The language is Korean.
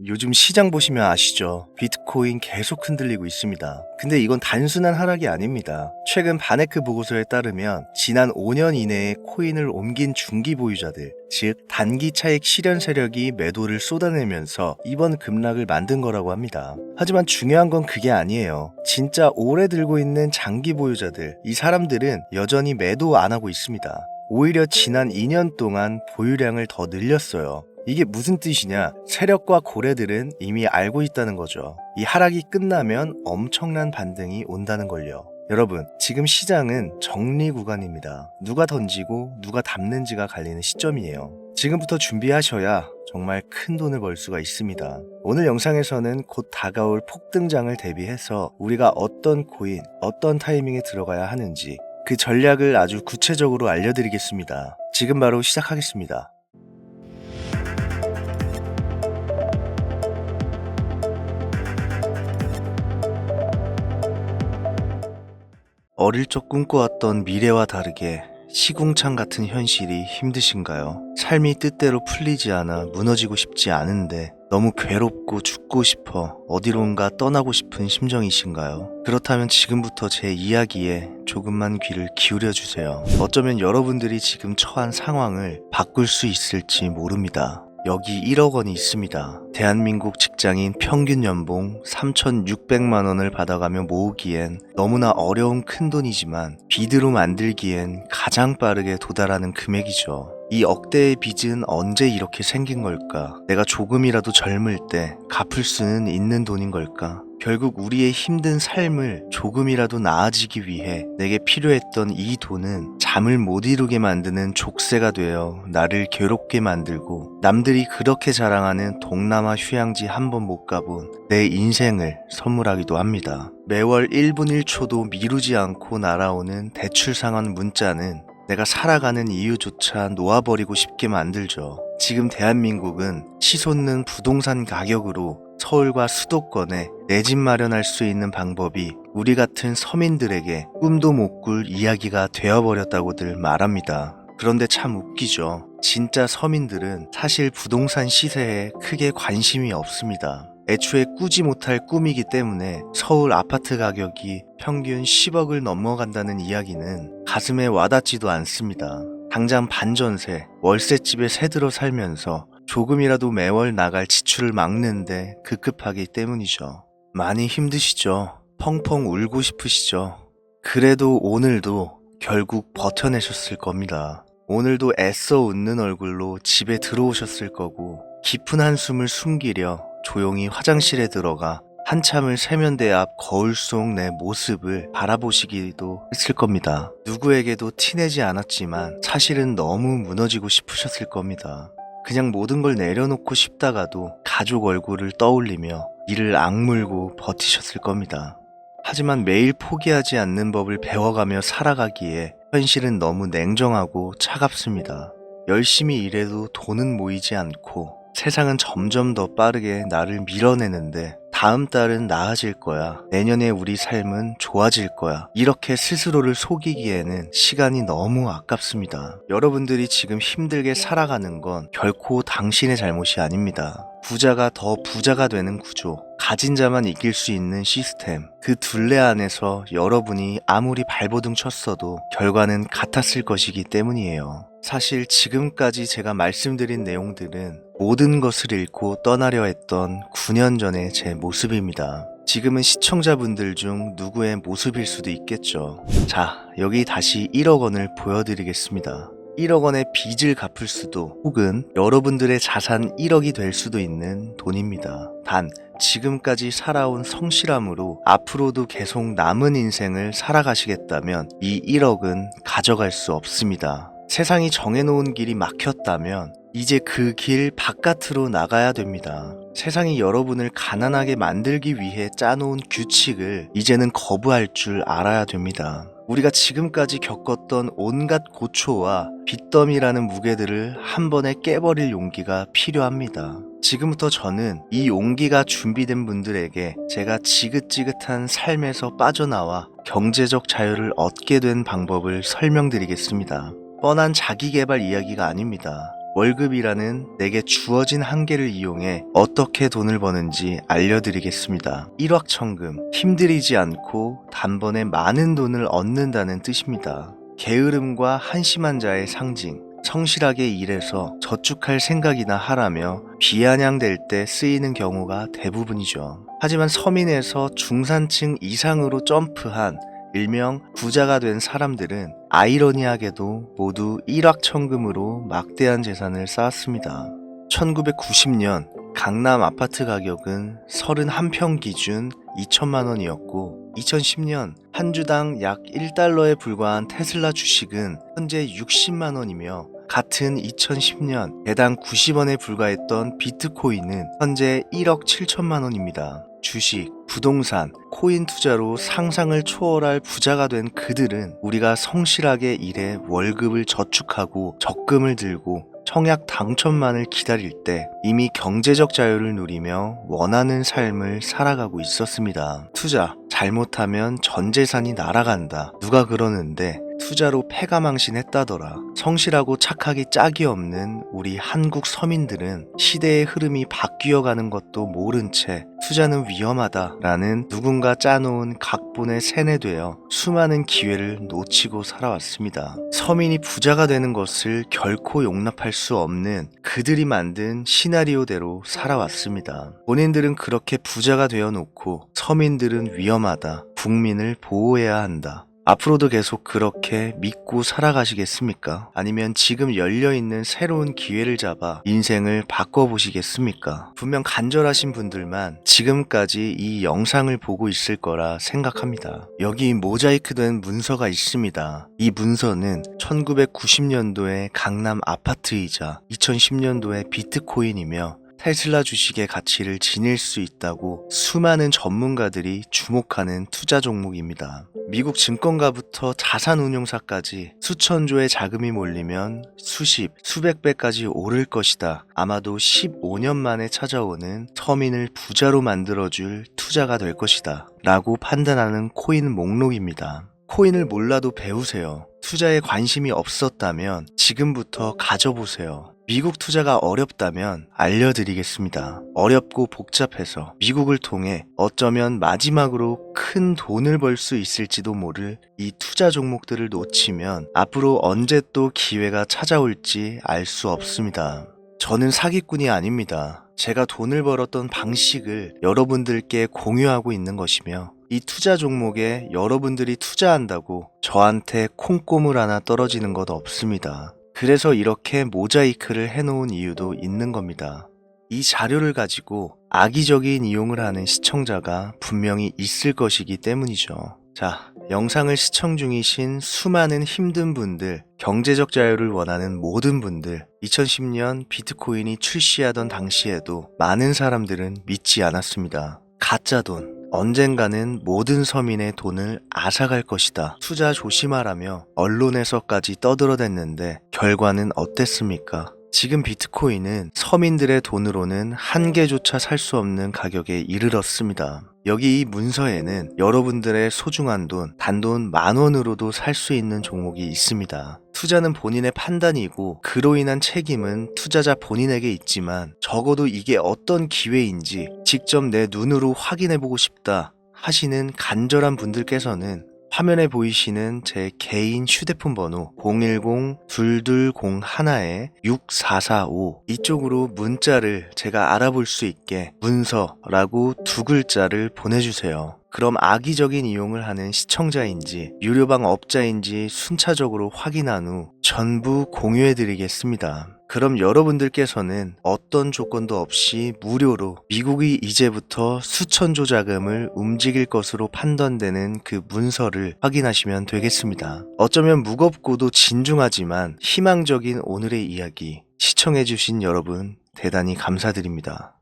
요즘 시장 보시면 아시죠? 비트코인 계속 흔들리고 있습니다. 근데 이건 단순한 하락이 아닙니다. 최근 바네크 보고서에 따르면 지난 5년 이내에 코인을 옮긴 중기 보유자들, 즉 단기 차익 실현 세력이 매도를 쏟아내면서 이번 급락을 만든 거라고 합니다. 하지만 중요한 건 그게 아니에요. 진짜 오래 들고 있는 장기 보유자들, 이 사람들은 여전히 매도 안 하고 있습니다. 오히려 지난 2년 동안 보유량을 더 늘렸어요. 이게 무슨 뜻이냐? 세력과 고래들은 이미 알고 있다는 거죠. 이 하락이 끝나면 엄청난 반등이 온다는 걸요. 여러분, 지금 시장은 정리 구간입니다. 누가 던지고 누가 담는지가 갈리는 시점이에요. 지금부터 준비하셔야 정말 큰 돈을 벌 수가 있습니다. 오늘 영상에서는 곧 다가올 폭등장을 대비해서 우리가 어떤 코인, 어떤 타이밍에 들어가야 하는지 그 전략을 아주 구체적으로 알려드리겠습니다. 지금 바로 시작하겠습니다. 어릴 적 꿈꿔왔던 미래와 다르게 시궁창 같은 현실이 힘드신가요? 삶이 뜻대로 풀리지 않아 무너지고 싶지 않은데 너무 괴롭고 죽고 싶어 어디론가 떠나고 싶은 심정이신가요? 그렇다면 지금부터 제 이야기에 조금만 귀를 기울여 주세요. 어쩌면 여러분들이 지금 처한 상황을 바꿀 수 있을지 모릅니다. 여기 1억 원이 있습니다. 대한민국 직장인 평균 연봉 3,600만 원을 받아가며 모으기엔 너무나 어려운 큰돈이지만 빚으로 만들기엔 가장 빠르게 도달하는 금액이죠. 이 억대의 빚은 언제 이렇게 생긴 걸까? 내가 조금이라도 젊을 때 갚을 수는 있는 돈인 걸까? 결국 우리의 힘든 삶을 조금이라도 나아지기 위해 내게 필요했던 이 돈은 잠을 못 이루게 만드는 족쇄가 되어 나를 괴롭게 만들고 남들이 그렇게 자랑하는 동남아 휴양지 한 번 못 가본 내 인생을 선물하기도 합니다. 매월 1분 1초도 미루지 않고 날아오는 대출 상환 문자는 내가 살아가는 이유조차 놓아버리고 싶게 만들죠. 지금 대한민국은 치솟는 부동산 가격으로 서울과 수도권에 내 집 마련할 수 있는 방법이 우리 같은 서민들에게 꿈도 못 꿀 이야기가 되어버렸다고들 말합니다. 그런데 참 웃기죠. 진짜 서민들은 사실 부동산 시세에 크게 관심이 없습니다. 애초에 꾸지 못할 꿈이기 때문에 서울 아파트 가격이 평균 10억을 넘어간다는 이야기는 가슴에 와닿지도 않습니다. 당장 반전세, 월세집에 새들어 살면서 조금이라도 매월 나갈 지출을 막는데 급급하기 때문이죠. 많이 힘드시죠? 펑펑 울고 싶으시죠? 그래도 오늘도 결국 버텨내셨을 겁니다. 오늘도 애써 웃는 얼굴로 집에 들어오셨을 거고 깊은 한숨을 숨기려 조용히 화장실에 들어가 한참을 세면대 앞 거울 속 내 모습을 바라보시기도 했을 겁니다. 누구에게도 티내지 않았지만 사실은 너무 무너지고 싶으셨을 겁니다. 그냥 모든 걸 내려놓고 싶다가도 가족 얼굴을 떠올리며 이를 악물고 버티셨을 겁니다. 하지만 매일 포기하지 않는 법을 배워가며 살아가기에 현실은 너무 냉정하고 차갑습니다. 열심히 일해도 돈은 모이지 않고 세상은 점점 더 빠르게 나를 밀어내는데 다음 달은 나아질 거야. 내년에 우리 삶은 좋아질 거야. 이렇게 스스로를 속이기에는 시간이 너무 아깝습니다. 여러분들이 지금 힘들게 살아가는 건 결코 당신의 잘못이 아닙니다. 부자가 더 부자가 되는 구조, 가진 자만 이길 수 있는 시스템, 그 둘레 안에서 여러분이 아무리 발버둥 쳤어도 결과는 같았을 것이기 때문이에요. 사실 지금까지 제가 말씀드린 내용들은 모든 것을 잃고 떠나려 했던 9년 전의 제 모습입니다. 지금은 시청자분들 중 누구의 모습일 수도 있겠죠. 자, 여기 다시 1억 원을 보여드리겠습니다. 1억 원의 빚을 갚을 수도 혹은 여러분들의 자산 1억이 될 수도 있는 돈입니다. 단, 지금까지 살아온 성실함으로 앞으로도 계속 남은 인생을 살아가시겠다면 이 1억은 가져갈 수 없습니다. 세상이 정해놓은 길이 막혔다면 이제 그 길 바깥으로 나가야 됩니다. 세상이 여러분을 가난하게 만들기 위해 짜놓은 규칙을 이제는 거부할 줄 알아야 됩니다. 우리가 지금까지 겪었던 온갖 고초와 빚더미라는 무게들을 한 번에 깨버릴 용기가 필요합니다. 지금부터 저는 이 용기가 준비된 분들에게 제가 지긋지긋한 삶에서 빠져나와 경제적 자유를 얻게 된 방법을 설명드리겠습니다. 뻔한 자기계발 이야기가 아닙니다. 월급이라는 내게 주어진 한계를 이용해 어떻게 돈을 버는지 알려드리겠습니다. 일확천금, 힘들이지 않고 단번에 많은 돈을 얻는다는 뜻입니다. 게으름과 한심한 자의 상징, 성실하게 일해서 저축할 생각이나 하라며 비아냥될 때 쓰이는 경우가 대부분이죠. 하지만 서민에서 중산층 이상으로 점프한 일명 부자가 된 사람들은 아이러니하게도 모두 일확천금으로 막대한 재산을 쌓았습니다. 1990년 강남 아파트 가격은 31평 기준 2천만 원이었고 2010년 한 주당 약 1달러에 불과한 테슬라 주식은 현재 60만 원이며 같은 2010년 개당 90원에 불과했던 비트코인은 현재 1억 7천만 원입니다. 주식, 부동산, 코인 투자로 상상을 초월할 부자가 된 그들은 우리가 성실하게 일해 월급을 저축하고 적금을 들고 청약 당첨만을 기다릴 때 이미 경제적 자유를 누리며 원하는 삶을 살아가고 있었습니다. 투자, 잘못하면 전 재산이 날아간다. 누가 그러는데 투자로 패가망신했다더라. 성실하고 착하기 짝이 없는 우리 한국 서민들은 시대의 흐름이 바뀌어가는 것도 모른 채 투자는 위험하다라는 누군가 짜놓은 각본에 세뇌되어 수많은 기회를 놓치고 살아왔습니다. 서민이 부자가 되는 것을 결코 용납할 수 없는 그들이 만든 시나리오대로 살아왔습니다. 본인들은 그렇게 부자가 되어 놓고 서민들은 위험하다. 국민을 보호해야 한다. 앞으로도 계속 그렇게 믿고 살아가시겠습니까? 아니면 지금 열려있는 새로운 기회를 잡아 인생을 바꿔보시겠습니까? 분명 간절하신 분들만 지금까지 이 영상을 보고 있을 거라 생각합니다. 여기 모자이크된 문서가 있습니다. 이 문서는 1990년도의 강남 아파트이자 2010년도의 비트코인이며 테슬라 주식의 가치를 지닐 수 있다고 수많은 전문가들이 주목하는 투자 종목입니다. 미국 증권가부터 자산운용사까지 수천조의 자금이 몰리면 수십, 수백 배까지 오를 것이다. 아마도 15년 만에 찾아오는 서민을 부자로 만들어줄 투자가 될 것이다. 라고 판단하는 코인 목록입니다. 코인을 몰라도 배우세요. 투자에 관심이 없었다면 지금부터 가져보세요. 미국 투자가 어렵다면 알려드리겠습니다. 어렵고 복잡해서 미국을 통해 어쩌면 마지막으로 큰 돈을 벌 수 있을지도 모를 이 투자 종목들을 놓치면 앞으로 언제 또 기회가 찾아올지 알 수 없습니다. 저는 사기꾼이 아닙니다. 제가 돈을 벌었던 방식을 여러분들께 공유하고 있는 것이며 이 투자 종목에 여러분들이 투자한다고 저한테 콩고물 하나 떨어지는 것 없습니다. 그래서 이렇게 모자이크를 해놓은 이유도 있는 겁니다. 이 자료를 가지고 악의적인 이용을 하는 시청자가 분명히 있을 것이기 때문이죠. 자, 영상을 시청 중이신 수많은 힘든 분들, 경제적 자유를 원하는 모든 분들, 2010년 비트코인이 출시하던 당시에도 많은 사람들은 믿지 않았습니다. 가짜 돈, 언젠가는 모든 서민의 돈을 앗아갈 것이다. 투자 조심하라며 언론에서까지 떠들어댔는데 결과는 어땠습니까? 지금 비트코인은 서민들의 돈으로는 한 개조차 살 수 없는 가격에 이르렀습니다. 여기 이 문서에는 여러분들의 소중한 돈, 단돈 10,000원으로도 살 수 있는 종목이 있습니다. 투자는 본인의 판단이고 그로 인한 책임은 투자자 본인에게 있지만 적어도 이게 어떤 기회인지 직접 내 눈으로 확인해보고 싶다 하시는 간절한 분들께서는 화면에 보이시는 제 개인 휴대폰 번호 010-2201-6445 이쪽으로 문자를 제가 알아볼 수 있게 문서라고 2글자를 보내주세요. 그럼 악의적인 이용을 하는 시청자인지 유료방 업자인지 순차적으로 확인한 후 전부 공유해드리겠습니다. 그럼 여러분들께서는 어떤 조건도 없이 무료로 미국이 이제부터 수천조 자금을 움직일 것으로 판단되는 그 문서를 확인하시면 되겠습니다. 어쩌면 무겁고도 진중하지만 희망적인 오늘의 이야기 시청해주신 여러분 대단히 감사드립니다.